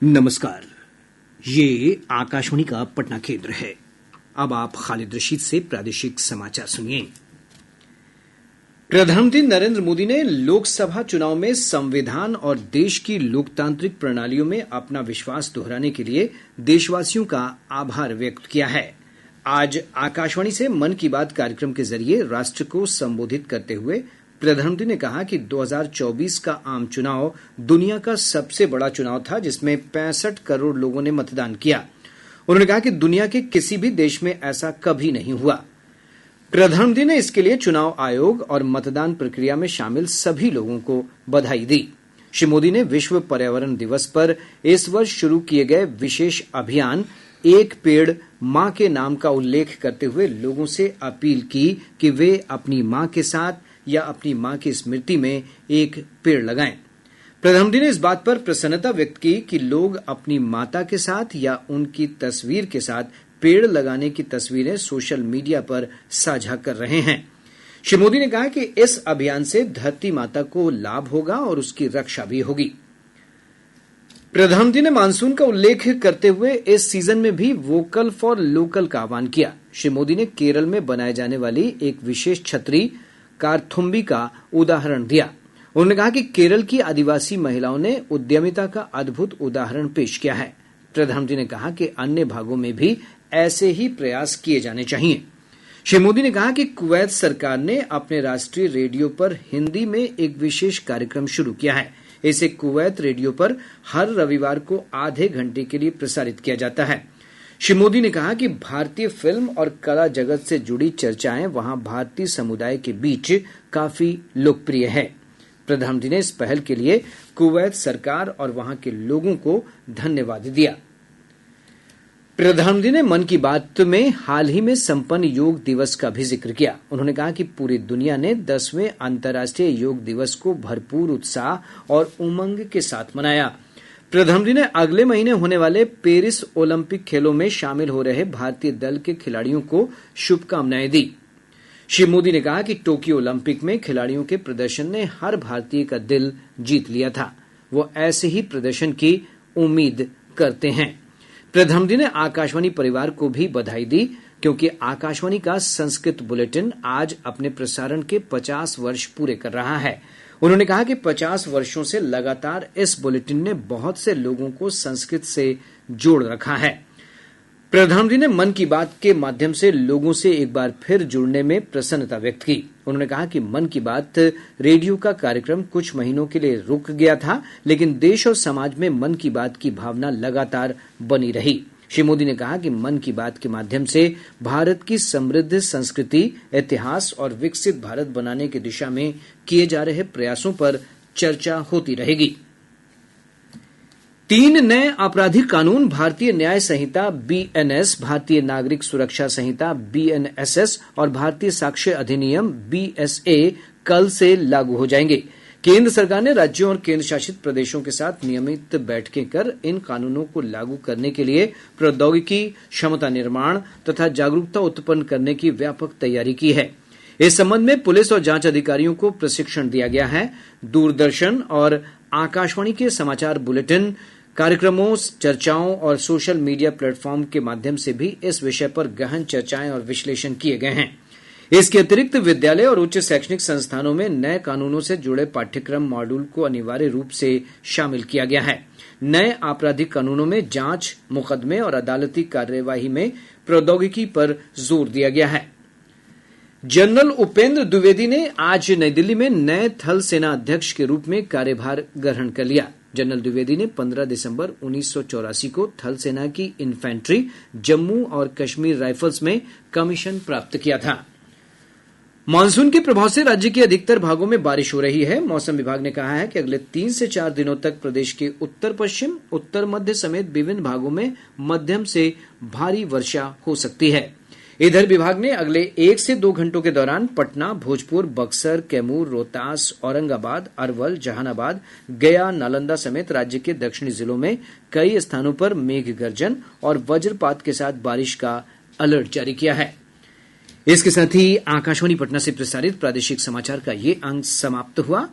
नमस्कार। ये आकाशवाणी का पटना केंद्र है। अब आप खालिद रशीद से प्रादेशिक समाचार सुनिए। प्रधानमंत्री नरेंद्र मोदी ने लोकसभा चुनाव में संविधान और देश की लोकतांत्रिक प्रणालियों में अपना विश्वास दोहराने के लिए देशवासियों का आभार व्यक्त किया है। आज आकाशवाणी से मन की बात कार्यक्रम के जरिए राष्ट्र को संबोधित करते हुए प्रधानमंत्री ने कहा कि 2024 का आम चुनाव दुनिया का सबसे बड़ा चुनाव था, जिसमें 65 करोड़ लोगों ने मतदान किया। उन्होंने कहा कि दुनिया के किसी भी देश में ऐसा कभी नहीं हुआ। प्रधानमंत्री ने इसके लिए चुनाव आयोग और मतदान प्रक्रिया में शामिल सभी लोगों को बधाई दी। श्री मोदी ने विश्व पर्यावरण दिवस पर इस वर्ष शुरू किए गए विशेष अभियान एक पेड़ मां के नाम का उल्लेख करते हुए लोगों से अपील की कि वे अपनी मां के साथ या अपनी मां की स्मृति में एक पेड़ लगाएं। प्रधानमंत्री ने इस बात पर प्रसन्नता व्यक्त की कि लोग अपनी माता के साथ या उनकी तस्वीर के साथ पेड़ लगाने की तस्वीरें सोशल मीडिया पर साझा कर रहे हैं। श्री मोदी ने कहा कि इस अभियान से धरती माता को लाभ होगा और उसकी रक्षा भी होगी। प्रधानमंत्री ने मानसून का उल्लेख करते हुए इस सीजन में भी वोकल फॉर लोकल का आह्वान किया। श्री मोदी ने केरल में बनाए जाने वाली एक विशेष छतरी कारथुम्बी का उदाहरण दिया। उन्होंने कहा कि केरल की आदिवासी महिलाओं ने उद्यमिता का अद्भुत उदाहरण पेश किया है। प्रधानमंत्री ने कहा कि अन्य भागों में भी ऐसे ही प्रयास किए जाने चाहिए। श्री मोदी ने कहा कि कुवैत सरकार ने अपने राष्ट्रीय रेडियो पर हिंदी में एक विशेष कार्यक्रम शुरू किया है। इसे कुवैत रेडियो पर हर रविवार को आधे घंटे के लिए प्रसारित किया जाता है। श्री मोदी ने कहा कि भारतीय फिल्म और कला जगत से जुड़ी चर्चाएं वहां भारतीय समुदाय के बीच काफी लोकप्रिय है। प्रधानमंत्री ने इस पहल के लिए कुवैत सरकार और वहां के लोगों को धन्यवाद दिया। प्रधानमंत्री ने मन की बात में हाल ही में संपन्न योग दिवस का भी जिक्र किया। उन्होंने कहा कि पूरी दुनिया ने 10वें अंतर्राष्ट्रीय योग दिवस को भरपूर उत्साह और उमंग के साथ मनाया। प्रधानमंत्री ने अगले महीने होने वाले पेरिस ओलंपिक खेलों में शामिल हो रहे भारतीय दल के खिलाड़ियों को शुभकामनाएं दी। श्री मोदी ने कहा कि टोक्यो ओलंपिक में खिलाड़ियों के प्रदर्शन ने हर भारतीय का दिल जीत लिया था। वो ऐसे ही प्रदर्शन की उम्मीद करते हैं। प्रधानमंत्री ने आकाशवाणी परिवार को भी बधाई दी, क्योंकि आकाशवाणी का संस्कृत बुलेटिन आज अपने प्रसारण के 50 वर्ष पूरे कर रहा है। उन्होंने कहा कि 50 वर्षों से लगातार इस बुलेटिन ने बहुत से लोगों को संस्कृत से जोड़ रखा है। प्रधानमंत्री ने मन की बात के माध्यम से लोगों से एक बार फिर जुड़ने में प्रसन्नता व्यक्त की। उन्होंने कहा कि मन की बात रेडियो का कार्यक्रम कुछ महीनों के लिए रुक गया था, लेकिन देश और समाज में मन की बात की भावना लगातार बनी रही। श्री मोदी ने कहा कि मन की बात के माध्यम से भारत की समृद्ध संस्कृति, इतिहास और विकसित भारत बनाने की दिशा में किए जा रहे प्रयासों पर चर्चा होती रहेगी। 3 नए आपराधिक कानून भारतीय न्याय संहिता बीएनएस, भारतीय नागरिक सुरक्षा संहिता बीएनएसएस और भारतीय साक्ष्य अधिनियम बीएसए कल से लागू हो जाएंगे। केंद्र सरकार ने राज्यों और केंद्र शासित प्रदेशों के साथ नियमित बैठकें कर इन कानूनों को लागू करने के लिए प्रौद्योगिकी, क्षमता निर्माण तथा जागरूकता उत्पन्न करने की व्यापक तैयारी की है। इस संबंध में पुलिस और जांच अधिकारियों को प्रशिक्षण दिया गया है। दूरदर्शन और आकाशवाणी के समाचार बुलेटिन, कार्यक्रमों, चर्चाओं और सोशल मीडिया प्लेटफॉर्म के माध्यम से भी इस विषय पर गहन चर्चाएं और विश्लेषण किए गए हैं। इसके अतिरिक्त विद्यालय और उच्च शैक्षणिक संस्थानों में नए कानूनों से जुड़े पाठ्यक्रम मॉड्यूल को अनिवार्य रूप से शामिल किया गया है। नए आपराधिक कानूनों में जांच, मुकदमे और अदालती कार्यवाही में प्रौद्योगिकी पर जोर दिया गया है। जनरल उपेंद्र द्विवेदी ने आज नई दिल्ली में नए थल सेना अध्यक्ष के रूप में कार्यभार ग्रहण कर लिया। जनरल द्विवेदी ने 15 दिसंबर 1984 को थल सेना की इन्फेंट्री, जम्मू और कश्मीर राइफल्स में कमीशन प्राप्त किया था। मानसून के प्रभाव से राज्य के अधिकतर भागों में बारिश हो रही है। मौसम विभाग ने कहा है कि अगले 3 से 4 दिनों तक प्रदेश के उत्तर पश्चिम, उत्तर मध्य समेत विभिन्न भागों में मध्यम से भारी वर्षा हो सकती है। इधर विभाग ने अगले 1 से 2 घंटों के दौरान पटना, भोजपुर, बक्सर, कैमूर, रोहतास, औरंगाबाद, अरवल, जहानाबाद, गया, नालंदा समेत राज्य के दक्षिणी जिलों में कई स्थानों पर मेघ गर्जन और वज्रपात के साथ बारिश का अलर्ट जारी किया है। इसके साथ ही आकाशवाणी पटना से प्रसारित प्रादेशिक समाचार का ये अंक समाप्त हुआ।